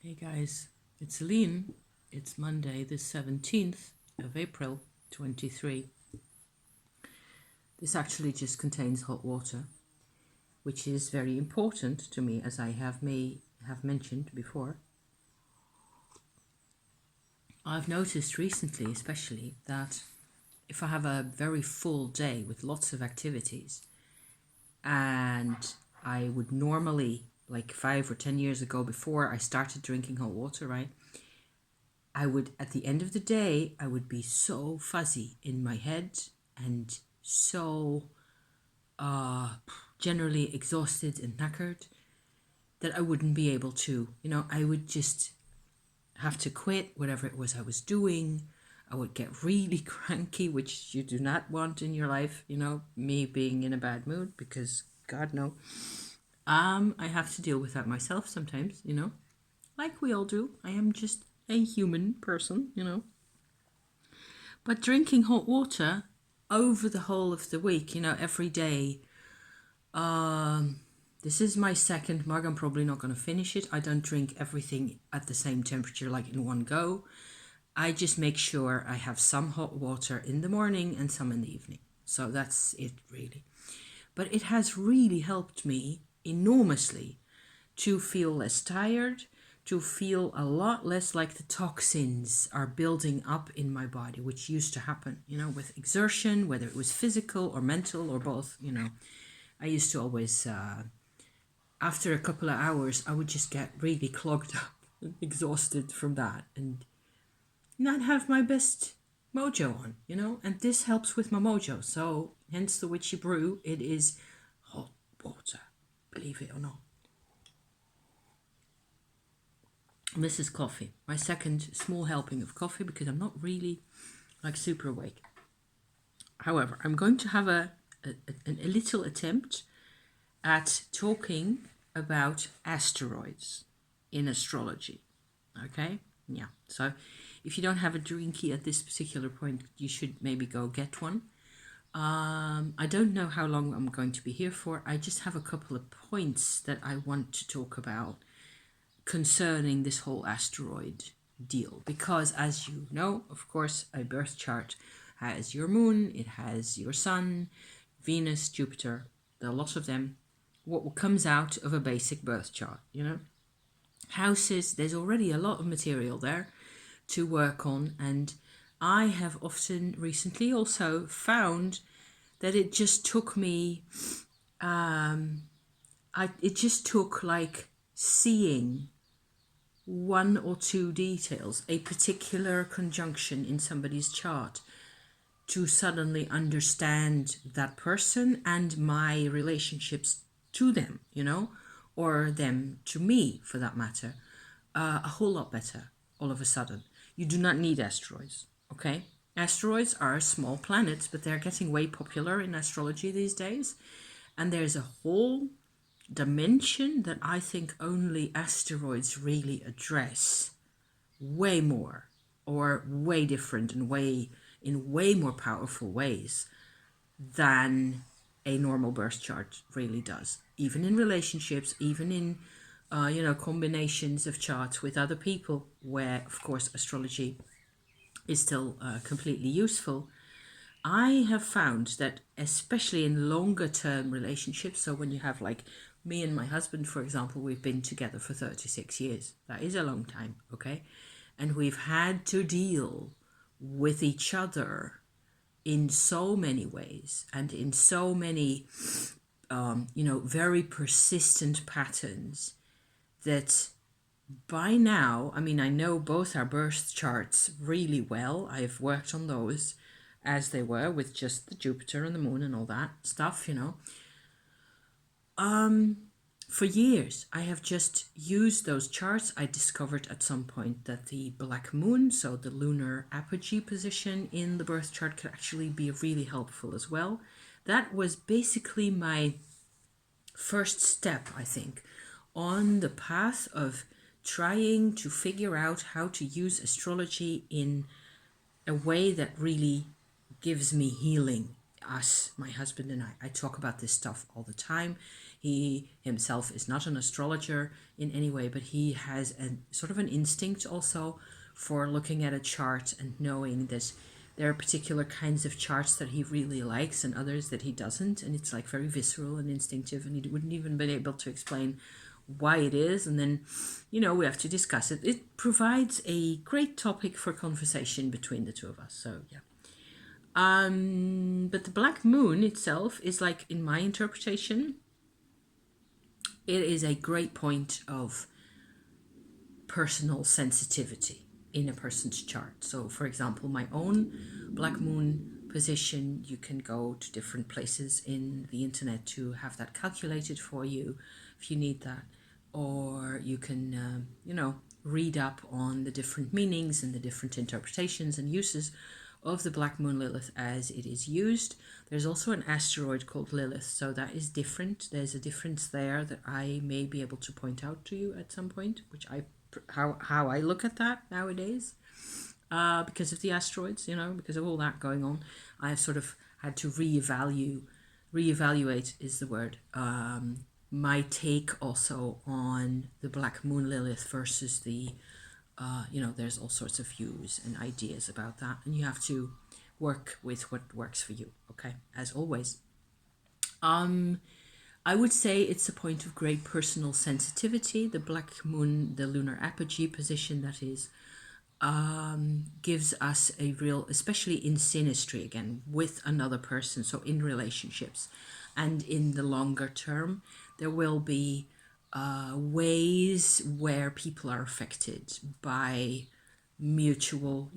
Hey guys, it's Celine. It's Monday, the 17th of April 23. This actually just contains hot water, which is very important to me, as I may have mentioned before. I've noticed recently, especially, that if I have a very full day with lots of activities, and I would normally, like 5 or 10 years ago, before I started drinking hot water, right? I would, at the end of the day, I would be so fuzzy in my head and so generally exhausted and knackered that I wouldn't be able to, I would just have to quit whatever it was I was doing. I would get really cranky, which you do not want in your life, me being in a bad mood, because God no. I have to deal with that myself sometimes, like we all do. I am just a human person, But drinking hot water over the whole of the week, every day. This is my second mug. I'm probably not going to finish it. I don't drink everything at the same temperature, like in one go. I just make sure I have some hot water in the morning and some in the evening. So that's it, really. But it has really helped me enormously to feel less tired, to feel a lot less like the toxins are building up in my body, which used to happen, with exertion, whether it was physical or mental or both, I used to always, after a couple of hours, I would just get really clogged up and exhausted from that and not have my best mojo on, and this helps with my mojo. So hence the witchy brew. It is hot water, believe it or not. This is coffee, my second small helping of coffee, because I'm not really super awake. However, I'm going to have a little attempt at talking about asteroids in astrology. Okay? Yeah. So if you don't have a drinky at this particular point, you should maybe go get one. I don't know how long I'm going to be here for. I just have a couple of points that I want to talk about concerning this whole asteroid deal, because as you know, of course, a birth chart has your moon, it has your sun, Venus, Jupiter, there are lots of them. What comes out of a basic birth chart, houses, there's already a lot of material there to work on, and I have often recently also found that it just took me it just took like seeing one or two details, a particular conjunction in somebody's chart, to suddenly understand that person and my relationships to them, or them to me, for that matter, a whole lot better all of a sudden. You do not need asteroids, okay? Asteroids are small planets, but they're getting way popular in astrology these days. And there's a whole dimension that I think only asteroids really address way more, or way different, and in way more powerful ways than a normal birth chart really does. Even in relationships, even in combinations of charts with other people, where of course astrology is still completely useful. I have found that especially in longer term relationships, so when you have like me and my husband, for example, we've been together for 36 years. That is a long time, okay? And we've had to deal with each other in so many ways and in so many, very persistent patterns that by now, I mean, I know both our birth charts really well. I've worked on those as they were with just the Jupiter and the moon and all that stuff, For years, I have just used those charts. I discovered at some point that the black moon, so the lunar apogee position in the birth chart, could actually be really helpful as well. That was basically my first step, I think, on the path of trying to figure out how to use astrology in a way that really gives me healing. Us, my husband and I talk about this stuff all the time. He himself is not an astrologer in any way, but he has a sort of an instinct also for looking at a chart and knowing that there are particular kinds of charts that he really likes and others that he doesn't, and it's like very visceral and instinctive, and he wouldn't even be able to explain why it is. And then, we have to discuss it. It provides a great topic for conversation between the two of us. So yeah. But the black moon itself is, like, in my interpretation, it is a great point of personal sensitivity in a person's chart. So, for example, my own black moon position, you can go to different places in the internet to have that calculated for you if you need that. Or you can, read up on the different meanings and the different interpretations and uses of the black moon Lilith as it is used. There's also an asteroid called Lilith, so that is different. There's a difference there that I may be able to point out to you at some point, which how I look at that nowadays, because of the asteroids, because of all that going on. I've sort of had to reevaluate is the word, my take also on the black moon Lilith versus the there's all sorts of views and ideas about that, and you have to work with what works for you, okay, as always. I would say it's a point of great personal sensitivity. The black moon, the lunar apogee position, that is, gives us a real, especially in synastry again with another person, so in relationships and in the longer term, there will be ways where people are affected by mutual,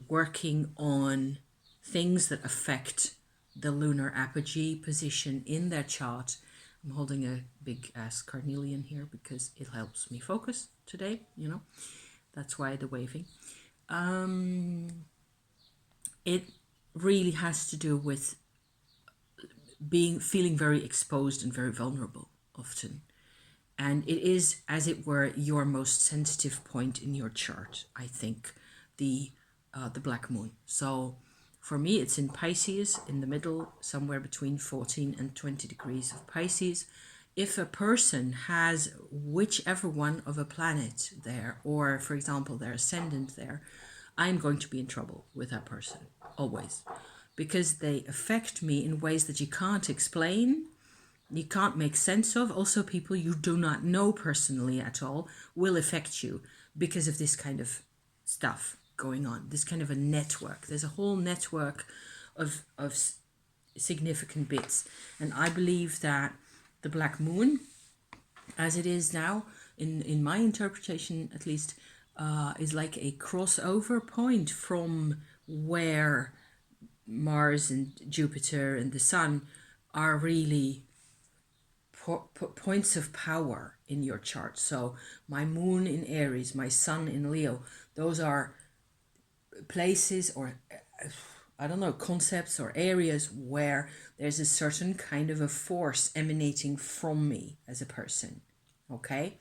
working on things that affect the lunar apogee position in their chart. I'm holding a big ass carnelian here because it helps me focus today, that's why the waving. It really has to do with feeling very exposed and very vulnerable often. And it is, as it were, your most sensitive point in your chart, I think, the black moon. So for me, it's in Pisces, in the middle, somewhere between 14 and 20 degrees of Pisces. If a person has whichever one of a planet there, or for example, their ascendant there, I'm going to be in trouble with that person, always. Because they affect me in ways that you can't explain, you can't make sense of. Also, people you do not know personally at all will affect you because of this kind of stuff going on, this kind of a network. There's a whole network of significant bits. And I believe that the black moon, as it is now, in my interpretation at least, is like a crossover point from where Mars and Jupiter and the Sun are really points of power in your chart. So my moon in Aries, my sun in Leo, those are places or concepts or areas where there's a certain kind of a force emanating from me as a person. Okay,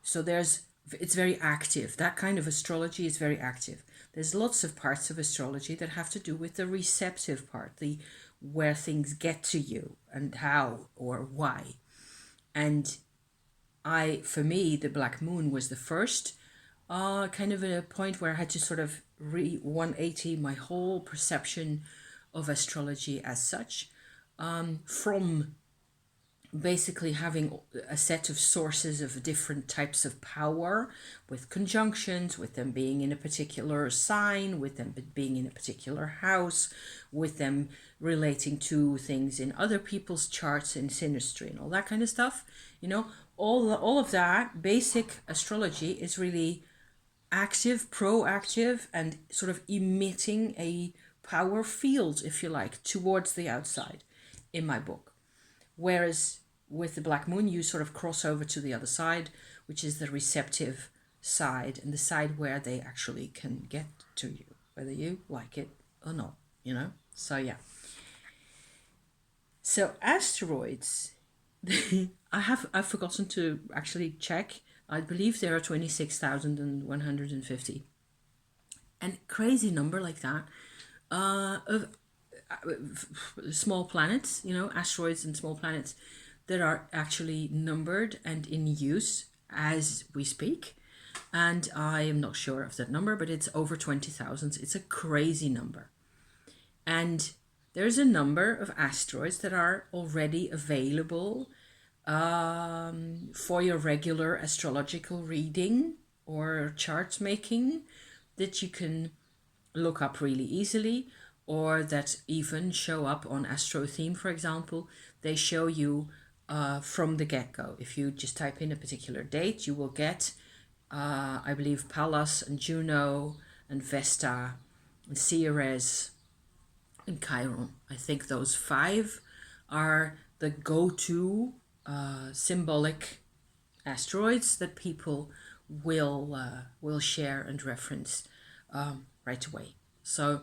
so it's very active. That kind of astrology is very active. There's lots of parts of astrology that have to do with the receptive part, the where things get to you and how or why. And for me, the black moon was the first kind of a point where I had to sort of 180 my whole perception of astrology as such, from basically having a set of sources of different types of power with conjunctions, with them being in a particular sign, with them being in a particular house, with them relating to things in other people's charts in synastry and all that kind of stuff. All of that basic astrology is really active, proactive, and sort of emitting a power field, if you like, towards the outside in my book. Whereas with the black moon, you sort of cross over to the other side, which is the receptive side, and the side where they actually can get to you, whether you like it or not, So yeah. So asteroids, I've forgotten to actually check. I believe there are 26,150. And crazy number like that of small planets, asteroids and small planets. that are actually numbered and in use as we speak. And I am not sure of that number, but it's over 20,000. It's a crazy number. And there's a number of asteroids that are already available for your regular astrological reading or chart making that you can look up really easily, or that even show up on Astro Theme, for example. They show you from the get-go. If you just type in a particular date, you will get, I believe, Pallas and Juno and Vesta and Ceres and Chiron. I think those 5 are the go-to symbolic asteroids that people will share and reference right away. So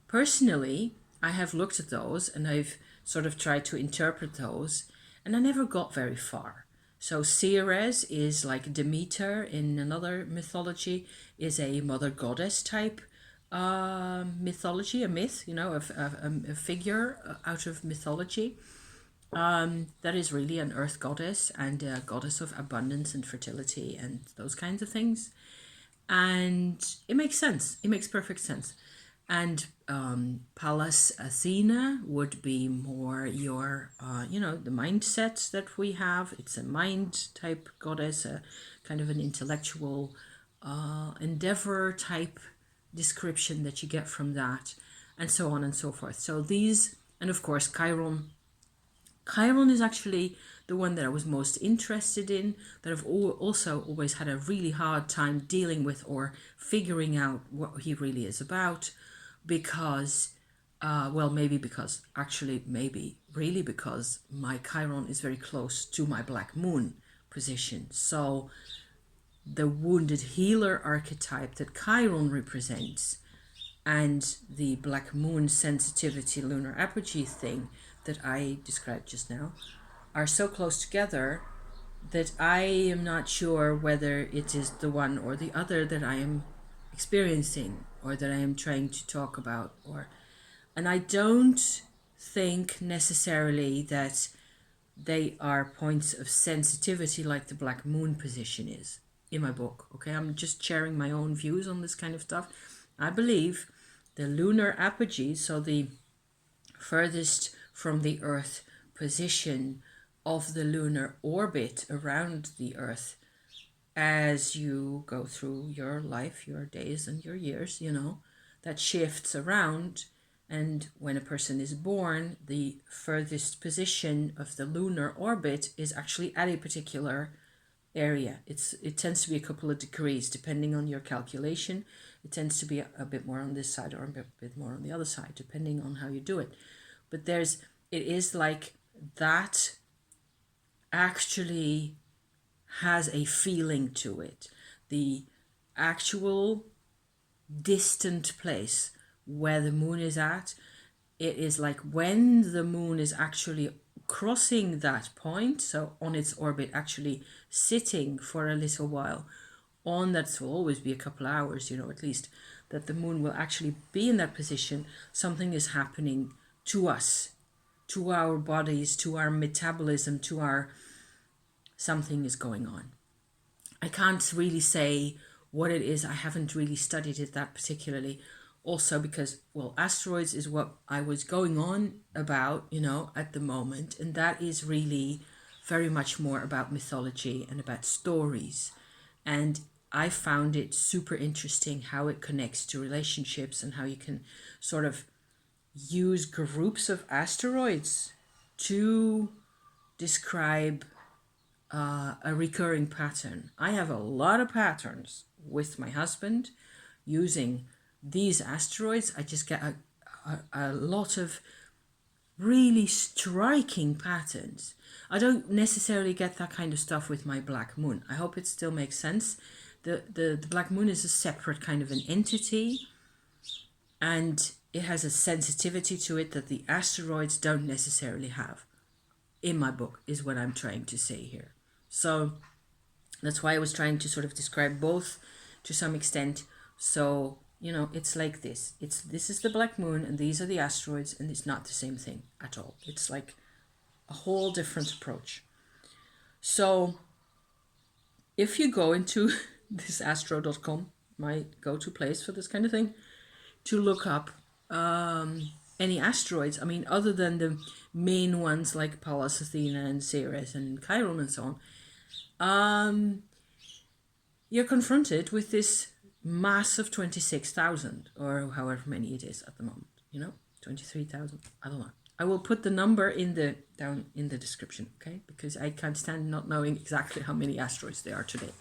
personally, I have looked at those and I've sort of tried to interpret those, and I never got very far. So Ceres is like Demeter in another mythology, is a mother goddess type mythology, a myth, a figure out of mythology. That is really an earth goddess and a goddess of abundance and fertility and those kinds of things. And it makes sense. It makes perfect sense. And Pallas Athena would be more your, the mindset that we have. It's a mind type goddess, a kind of an intellectual endeavor type description that you get from that, and so on and so forth. So these, and of course, Chiron. Chiron is actually the one that I was most interested in, that I've also always had a really hard time dealing with or figuring out what he really is about, because, maybe really because my Chiron is very close to my black moon position. So the wounded healer archetype that Chiron represents and the black moon sensitivity lunar apogee thing that I described just now are so close together that I am not sure whether it is the one or the other that I am experiencing or that I am trying to talk about. And I don't think necessarily that they are points of sensitivity like the black moon position is in my book. Okay, I'm just sharing my own views on this kind of stuff. I believe the lunar apogee, so the furthest from the Earth position of the lunar orbit around the Earth as you go through your life, your days and your years, that shifts around. And when a person is born, the furthest position of the lunar orbit is actually at a particular area. It tends to be a couple of degrees depending on your calculation. It tends to be a bit more on this side or a bit more on the other side, depending on how you do it. But it is like that actually has a feeling to it. The actual distant place where the moon is at, it is like when the moon is actually crossing that point, so on its orbit, actually sitting for a little while on that, will always be a couple hours, at least, that the moon will actually be in that position. Something is happening to us, to our bodies, to our metabolism, something is going on. I can't really say what it is. I haven't really studied it that particularly. Also because, asteroids is what I was going on about, at the moment. And that is really very much more about mythology and about stories. And I found it super interesting how it connects to relationships and how you can sort of use groups of asteroids to describe a recurring pattern. I have a lot of patterns with my husband using these asteroids. I just get a lot of really striking patterns. I don't necessarily get that kind of stuff with my black moon. I hope it still makes sense. The black moon is a separate kind of an entity, and it has a sensitivity to it that the asteroids don't necessarily have. In my book is what I'm trying to say here. So that's why I was trying to sort of describe both to some extent. So, it's like this. This is the black moon and these are the asteroids, and it's not the same thing at all. It's like a whole different approach. So if you go into this astro.com, my go-to place for this kind of thing, to look up any asteroids, I mean, other than the main ones like Pallas, Athena, and Ceres, and Chiron, and so on, you're confronted with this mass of 26,000, or however many it is at the moment, 23,000, I don't know. I will put the number down in the description, okay? Because I can't stand not knowing exactly how many asteroids there are today.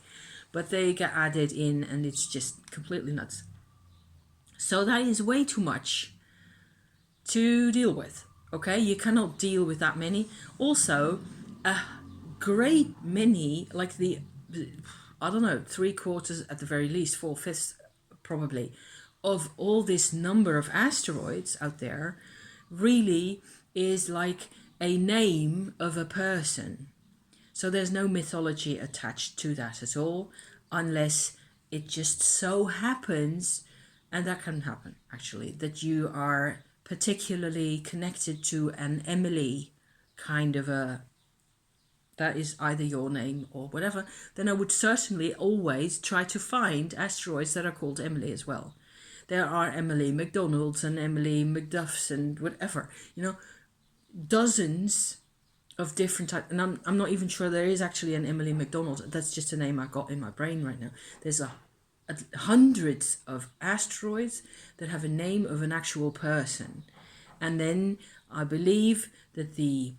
But they get added in and it's just completely nuts. So that is way too much to deal with, okay? You cannot deal with that many. Also, a great many, like I don't know, 3/4 at the very least, 4/5 probably, of all this number of asteroids out there really is like a name of a person. So there's no mythology attached to that at all, unless it just so happens, and that can happen actually, that you are particularly connected to an Emily kind of that is either your name or whatever, then I would certainly always try to find asteroids that are called Emily as well. There are Emily McDonald's and Emily McDuff's and whatever, dozens of different types. And I'm not even sure there is actually an Emily McDonald. That's just a name I got in my brain right now. There's hundreds of asteroids that have a name of an actual person. And then I believe that the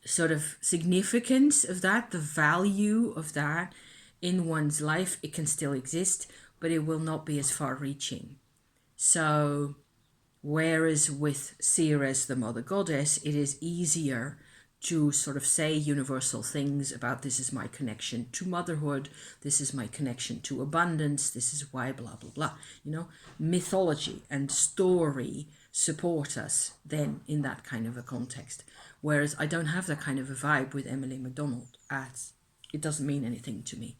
sort of significance of that, the value of that in one's life, it can still exist, but it will not be as far reaching. So whereas with Ceres, the mother goddess, it is easier to sort of say universal things about this is my connection to motherhood, this is my connection to abundance, this is why blah, blah, blah. Mythology and story support us then in that kind of a context. Whereas I don't have that kind of a vibe with Emily McDonald, as it doesn't mean anything to me.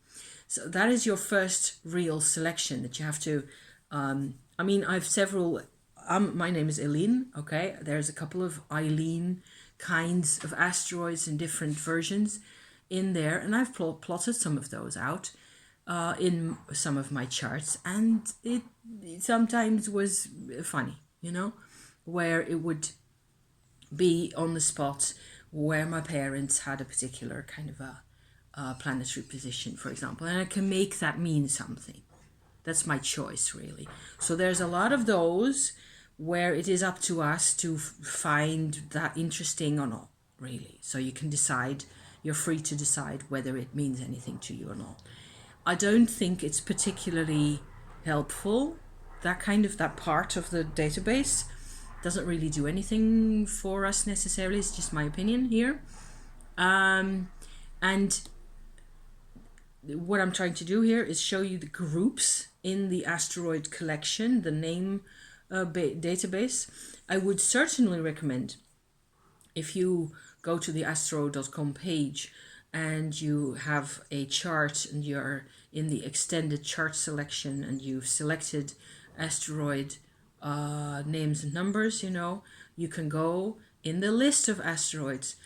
So that is your first real selection that you have to, I have several, my name is Eileen, okay? There's a couple of Eileen kinds of asteroids in different versions in there, and I've plotted some of those out in some of my charts, and it sometimes was funny, where it would be on the spot where my parents had a particular kind of a planetary position, for example, and I can make that mean something. That's my choice, really. So there's a lot of those where it is up to us to find that interesting or not, really. So you can decide, you're free to decide whether it means anything to you or not. I don't think it's particularly helpful. That part of the database doesn't really do anything for us necessarily. It's just my opinion here. And what I'm trying to do here is show you the groups in the asteroid collection, the name database. I would certainly recommend, if you go to the astro.com page and you have a chart and you're in the extended chart selection and you've selected asteroid names and numbers, you can go in the list of asteroids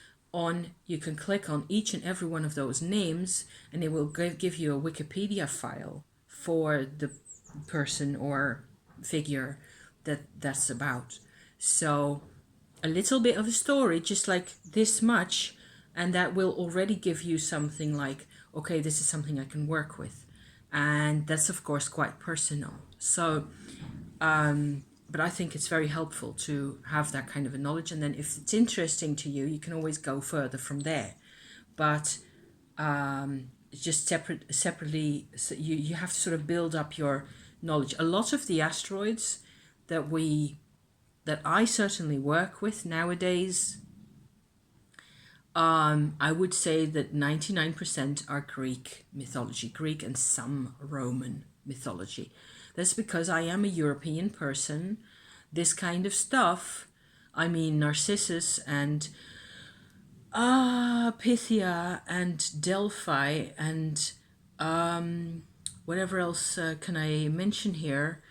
you can click on each and every one of those names, and it will give you a Wikipedia file for the person or figure that's about. So a little bit of a story, just like this much, and that will already give you something like, okay, this is something I can work with. And that's of course quite personal. So but I think it's very helpful to have that kind of a knowledge, and then if it's interesting to you, you can always go further from there. But just separately, so you have to sort of build up your knowledge. A lot of the asteroids that I certainly work with nowadays, I would say that 99% are Greek mythology, Greek and some Roman mythology. That's because I am a European person. This kind of stuff, Narcissus and Pythia and Delphi and whatever else can I mention here?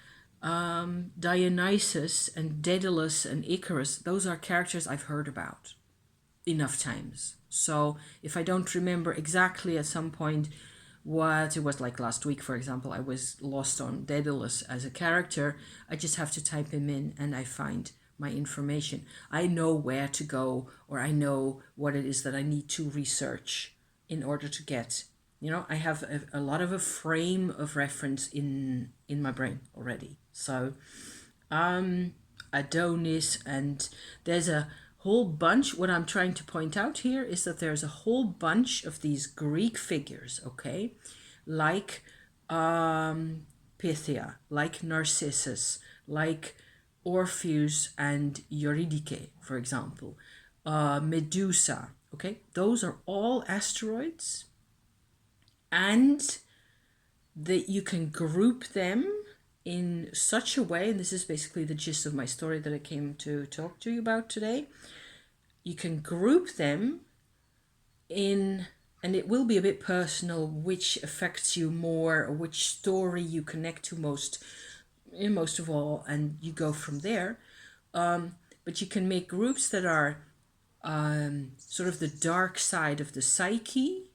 Dionysus and Daedalus and Icarus, those are characters I've heard about. enough times. So if I don't remember exactly at some point what it was, like last week, for example, I was lost on Daedalus as a character, I just have to type him in and I find my information. I know where to go, or I know what it is that I need to research in order to get, I have a lot of a frame of reference in my brain already. So Adonis, and there's a whole bunch. What I'm trying to point out here is that there's a whole bunch of these Greek figures, okay, like Pythia, like Narcissus, like Orpheus and Eurydice, for example, Medusa, okay, those are all asteroids, and that you can group them in such a way, and this is basically the gist of my story that I came to talk to you about today. You can group them in, and it will be a bit personal, which affects you more, or which story you connect to most of all, and you go from there. But you can make groups that are sort of the dark side of the psyche,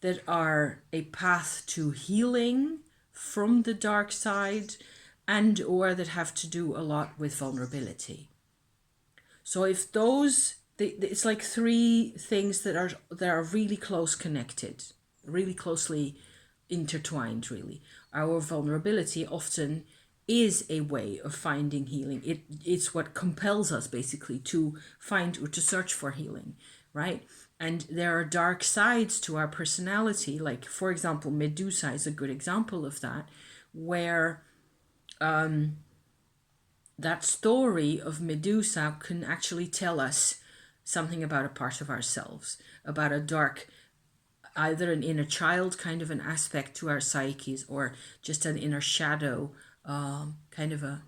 that are a path to healing from the dark side, and or that have to do a lot with vulnerability. So if those, it's like three things that are really close connected, really closely intertwined, really. Our vulnerability often is a way of finding healing. It's what compels us basically to find or to search for healing, right? And there are dark sides to our personality, like, for example, Medusa is a good example of that, where that story of Medusa can actually tell us something about a part of ourselves, about a dark, either an inner child kind of an aspect to our psyches, or just an inner shadow, kind of a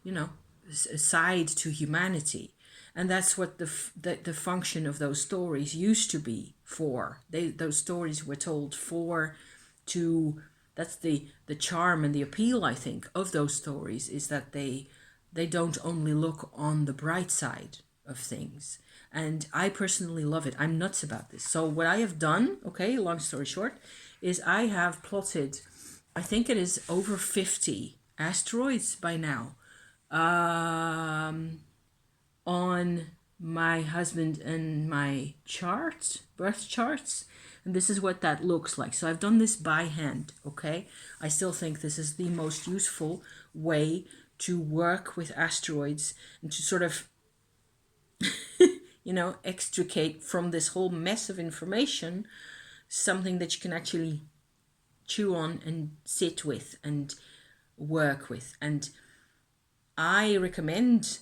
side to humanity. And that's what the function of those stories used to be for. Those stories were told to. That's the charm and the appeal, I think, of those stories, is that they don't only look on the bright side of things. And I personally love it. I'm nuts about this. So what I have done, okay, long story short, is I have plotted, I think it is over 50 asteroids by now, on my husband and my birth charts. And this is what that looks like. So I've done this by hand, okay? I still think this is the most useful way to work with asteroids, and to sort of extricate from this whole mess of information something that you can actually chew on and sit with and work with. And I recommend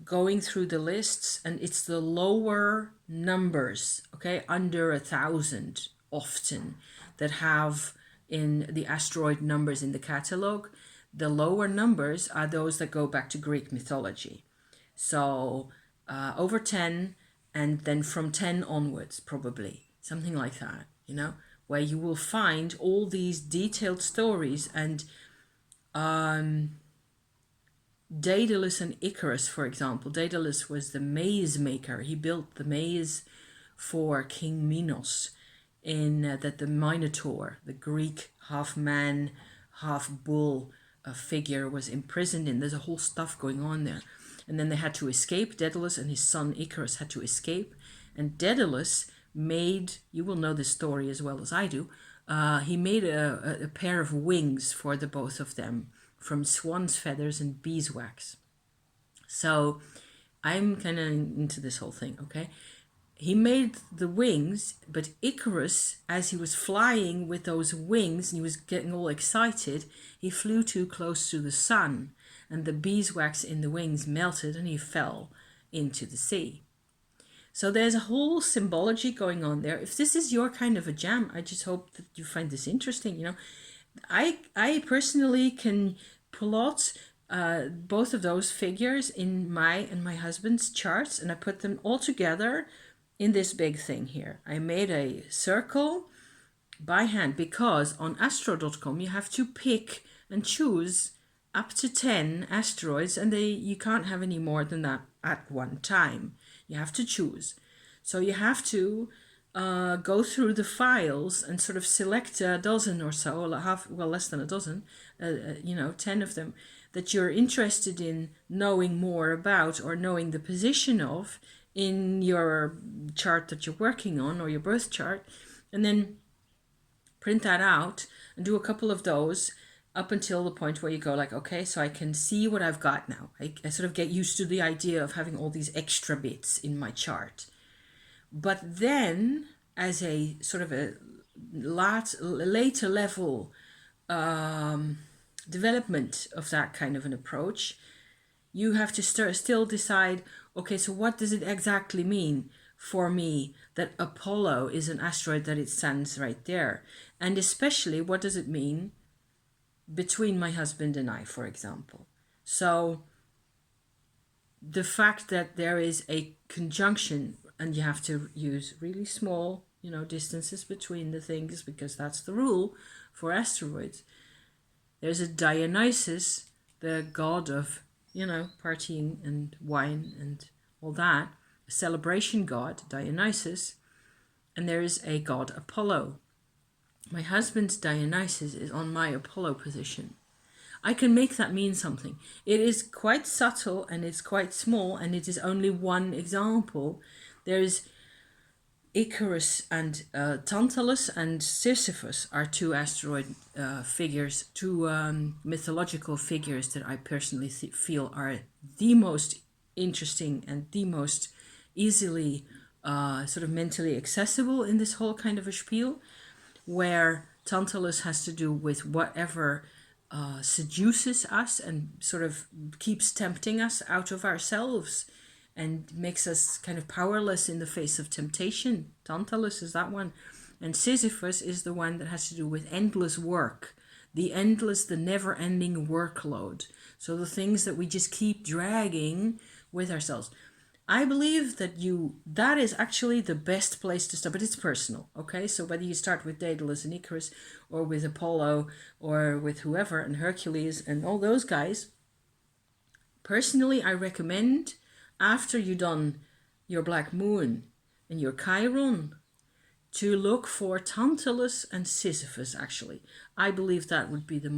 going through the lists, and it's the lower numbers, okay, under 1,000 often, that have in the asteroid numbers in the catalog. The lower numbers are those that go back to Greek mythology. So over 10, and then from 10 onwards, probably something like that, where you will find all these detailed stories. And Daedalus and Icarus, for example. Daedalus was the maze maker. He built the maze for King Minos, in that the Minotaur, the Greek half man, half bull figure, was imprisoned in. There's a whole stuff going on there. And then they had to escape. Daedalus and his son Icarus had to escape. And Daedalus made, you will know this story as well as I do, he made a pair of wings for the both of them, from swan's feathers and beeswax. So I'm kind of into this whole thing, okay? He made the wings, but Icarus, as he was flying with those wings and he was getting all excited, he flew too close to the sun, and the beeswax in the wings melted and he fell into the sea. So there's a whole symbology going on there. If this is your kind of a jam, I just hope that you find this interesting. I personally can plot both of those figures in my and my husband's charts, and I put them all together in this big thing here. I made a circle by hand, because on astro.com you have to pick and choose up to 10 asteroids, and you can't have any more than that at one time. You have to choose. So you have to go through the files and sort of select a dozen or so, less than a dozen, 10 of them, that you're interested in knowing more about or knowing the position of in your chart that you're working on, or your birth chart, and then print that out and do a couple of those up until the point where you go like, okay, so I can see what I've got now. I sort of get used to the idea of having all these extra bits in my chart. But then, as a sort of a later level development of that kind of an approach, you have to still decide, okay, so what does it exactly mean for me that Apollo is an asteroid, that it stands right there? And especially, what does it mean between my husband and I, for example? So the fact that there is a conjunction, and you have to use really small, distances between the things, because that's the rule for asteroids. There's a Dionysus, the god of, partying and wine and all that, a celebration god, Dionysus, and there is a god Apollo. My husband's Dionysus is on my Apollo position. I can make that mean something. It is quite subtle and it's quite small, and it is only one example. There's Icarus and Tantalus and Sisyphus are two asteroid figures, two mythological figures that I personally feel are the most interesting and the most easily sort of mentally accessible in this whole kind of a spiel, where Tantalus has to do with whatever seduces us and sort of keeps tempting us out of ourselves and makes us kind of powerless in the face of temptation. Tantalus is that one. And Sisyphus is the one that has to do with endless work, the never-ending workload. So the things that we just keep dragging with ourselves. I believe that is actually the best place to start, but it's personal, okay? So whether you start with Daedalus and Icarus, or with Apollo, or with whoever, and Hercules, and all those guys, personally, I recommend, after you've done your Black Moon and your Chiron, to look for Tantalus and Sisyphus, actually. I believe that would be the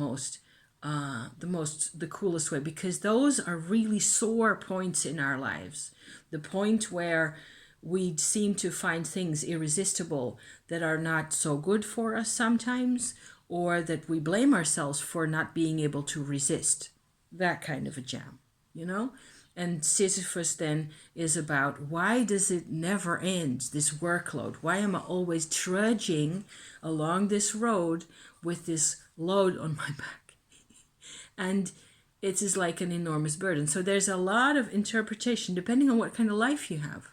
coolest way, because those are really sore points in our lives. The point where we seem to find things irresistible that are not so good for us sometimes, or that we blame ourselves for not being able to resist. That kind of a jam, And Sisyphus then is about, why does it never end, this workload? Why am I always trudging along this road with this load on my back? And it is like an enormous burden. So there's a lot of interpretation, depending on what kind of life you have,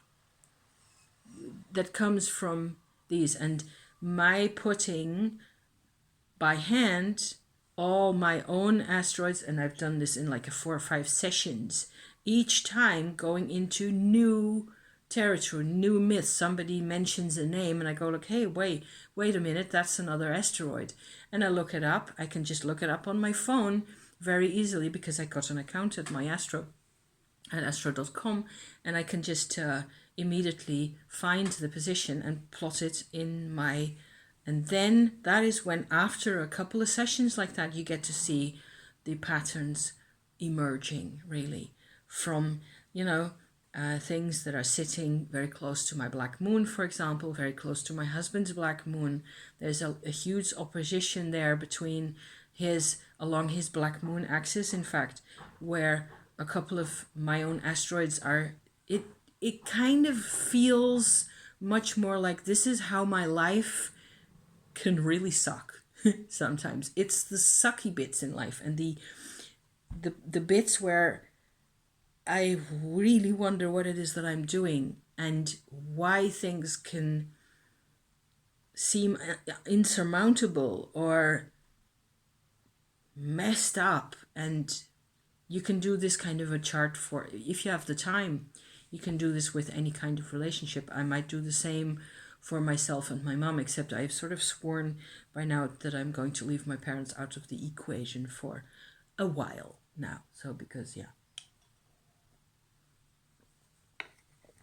that comes from these. And my putting by hand all my own asteroids, and I've done this in like 4 or 5 sessions, each time going into new territory, new myths. Somebody mentions a name and I go like, hey, wait a minute, that's another asteroid. And I look it up. I can just look it up on my phone very easily, because I got an account at my at astro.com, and I can just immediately find the position and plot it in my, and then that is when, after a couple of sessions like that, you get to see the patterns emerging really from, things that are sitting very close to my Black Moon, for example, very close to my husband's Black Moon. There's a huge opposition there along his Black Moon axis, in fact, where a couple of my own asteroids are, it kind of feels much more like, this is how my life can really suck sometimes. It's the sucky bits in life, and the bits where I really wonder what it is that I'm doing and why things can seem insurmountable or messed up. And you can do this kind of a chart for, if you have the time, you can do this with any kind of relationship. I might do the same for myself and my mom, except I've sort of sworn by now that I'm going to leave my parents out of the equation for a while now. So because, yeah.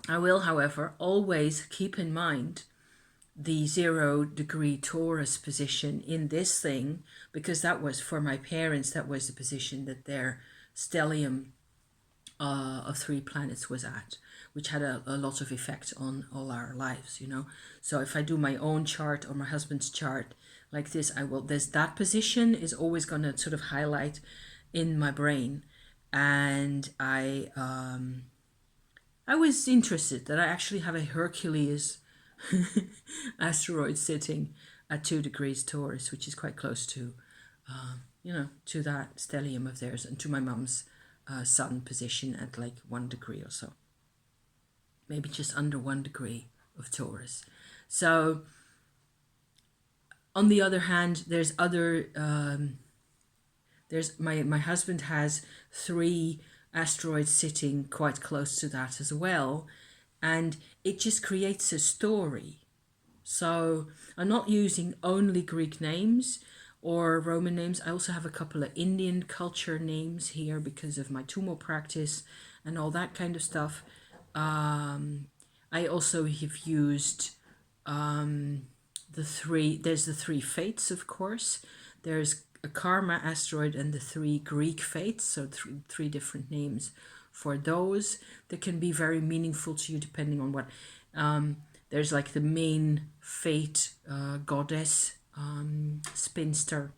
I will, however, always keep in mind the 0 degree Taurus position in this thing, because that was for my parents, that was the position that their stellium of 3 planets was at, which had a lot of effect on all our lives, you know. So if I do my own chart or my husband's chart like this, there's that position is always going to sort of highlight in my brain. And I was interested that I actually have a Hercules asteroid sitting at 2 degrees Taurus, which is quite close to, you know, to that stellium of theirs, and to my mum's sun position at like 1 degree or so, maybe just under 1 degree of Taurus. So on the other hand, there's my husband has 3 asteroids sitting quite close to that as well, and it just creates a story. So I'm not using only Greek names or Roman names. I also have a couple of Indian culture names here because of my Tumo practice and all that kind of stuff. I also have used there's the 3 fates, of course. There's a karma asteroid and the 3 Greek fates, so three different names for those that can be very meaningful to you depending on what. There's like the main fate goddess, spinster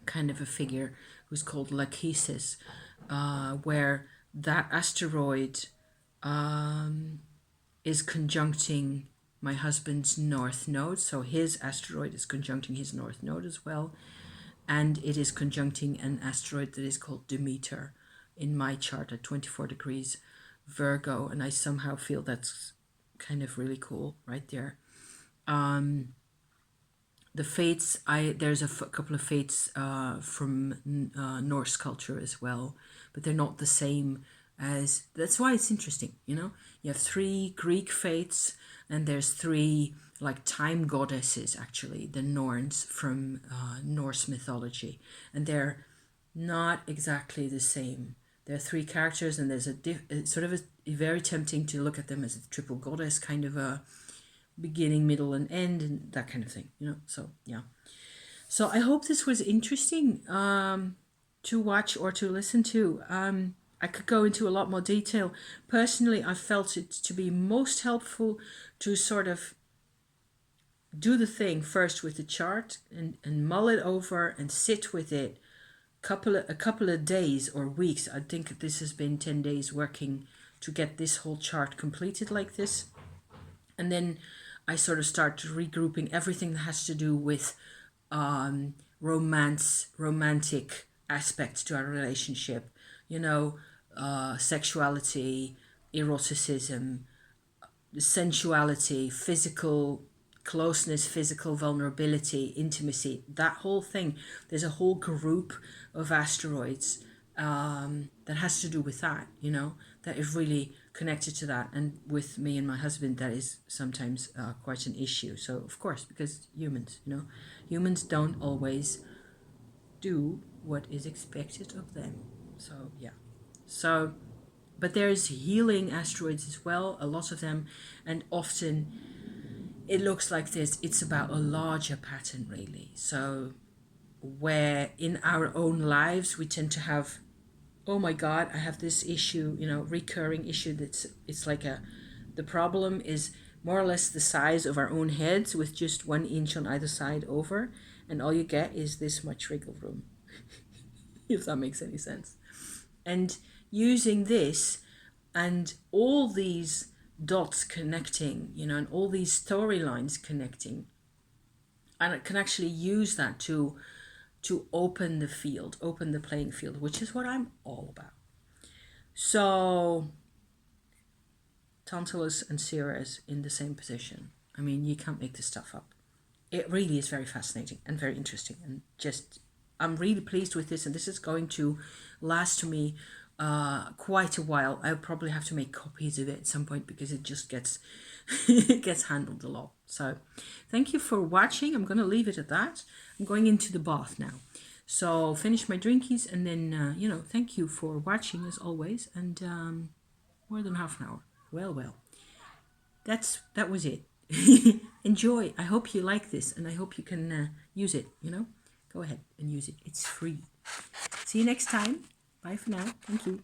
kind of a figure who's called Lachesis, where that asteroid is conjuncting my husband's north node. So his asteroid is conjuncting his north node as well. And it is conjuncting an asteroid that is called Demeter in my chart at 24 degrees Virgo. And I somehow feel that's kind of really cool right there. The fates, there's a couple of fates from Norse culture as well, but they're not the same as, that's why it's interesting, you know. You have 3 Greek fates, and there's 3 like time goddesses, actually, the Norns from Norse mythology, and they're not exactly the same. There are 3 characters, and there's sort of a very tempting to look at them as a triple goddess, kind of a beginning, middle, and end, and that kind of thing, you know. So yeah, so I hope this was interesting to watch or to listen to. I could go into a lot more detail. Personally, I felt it to be most helpful to sort of do the thing first with the chart and mull it over and sit with it a couple of days or weeks. I think this has been 10 days working to get this whole chart completed like this. And then I sort of start regrouping everything that has to do with romantic aspects to our relationship, you know, sexuality, eroticism, sensuality, physical closeness, physical vulnerability, intimacy, that whole thing. There's a whole group of asteroids that has to do with that, you know, that is really connected to that. And with me and my husband, that is sometimes quite an issue. So, of course, because humans, you know, humans don't always do what is expected of them. So, yeah. So, but there's healing asteroids as well, a lot of them, and often it looks like this. It's about a larger pattern, really. So, where in our own lives we tend to have, oh my God, I have this issue, you know, recurring issue it's like the problem is more or less the size of our own heads with just 1 inch on either side over, and all you get is this much wiggle room, if that makes any sense. And using this and all these dots connecting, you know, and all these storylines connecting, and it can actually use that to open the field, open the playing field, which is what I'm all about. So Tantalus and Ceres in the same position. I mean, you can't make this stuff up. It really is very fascinating and very interesting, and just I'm really pleased with this, and this is going to last me quite a while. I'll probably have to make copies of it at some point because it just gets it gets handled a lot. So thank you for watching. I'm going to leave it at that. I'm going into the bath now, so I'll finish my drinkies, and then you know, thank you for watching as always. And more than half an hour. Well, that was it. Enjoy. I hope you like this, and I hope you can use it. Go ahead and use it. It's free. See you next time. Bye for now. Thank you.